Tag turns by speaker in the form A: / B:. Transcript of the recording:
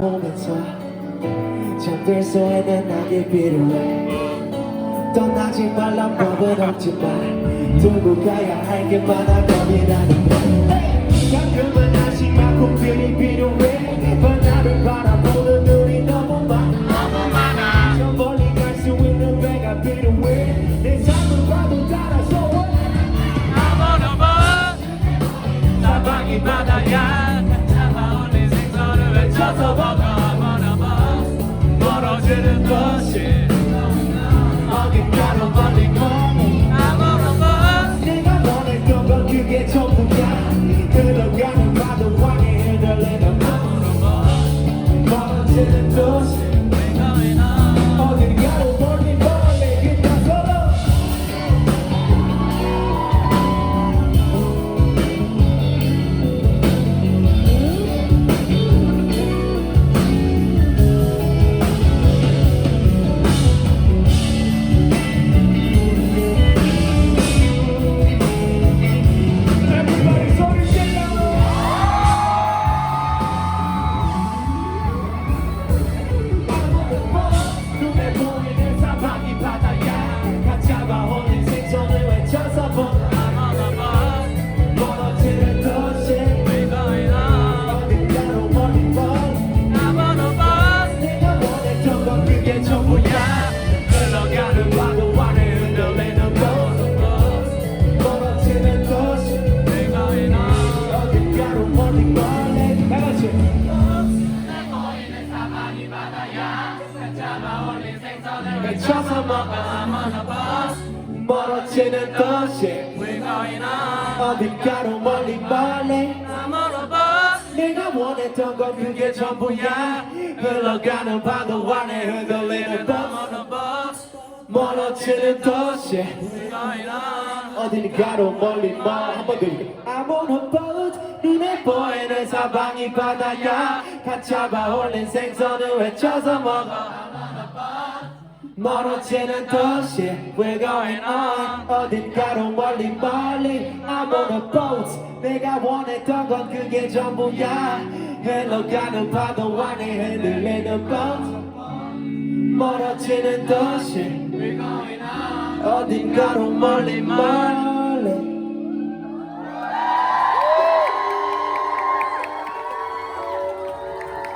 A: 보면서 잠들 수 있는 낙이 필요해. 떠나지 말란 법은 없지만 두고 가야 할 게 많아 겁이라는 말. 가끔은 한심한 꿈들이 필요해. 바다를 바라보는 눈이 너무 많아. 저 멀리 갈 수 있는 배가 필요해. 내 삶을 봐도 따라서 사방이 바다야. 잡아올린 생선을 외쳐서 먹어. 멀어지는 것이 어딘가로 멀리 멀리. 내가 원했던 건 그게 전부야. 흘러가는 파도 왕에 흔들리는 멀어지는 도시 어딘가로 멀리 멀리. 그냥 서로 쳐서 먹어. 멀어지는 도시 어딘가로 멀리 멀리. 내가 원했던 건 그게 전부야. 흘러가는 파도 안에 흔들리는 버스. 멀어지는 도시 어딘가로 멀리 멀리. 한번 더. I'm on a boat. 눈에 보이는 사방이 바다야. 갓 잡아올린 생선을 외쳐서 먹어. 멀어지는 도시 We're going on. 어딘가로 멀리 멀리. I'm on a boat. 내가 원했던 건 그게 전부야. 흘러가는 파도 안에 흔들리는 boat. 멀어지는 도시 We're going on. 어딘가로 멀리 멀리.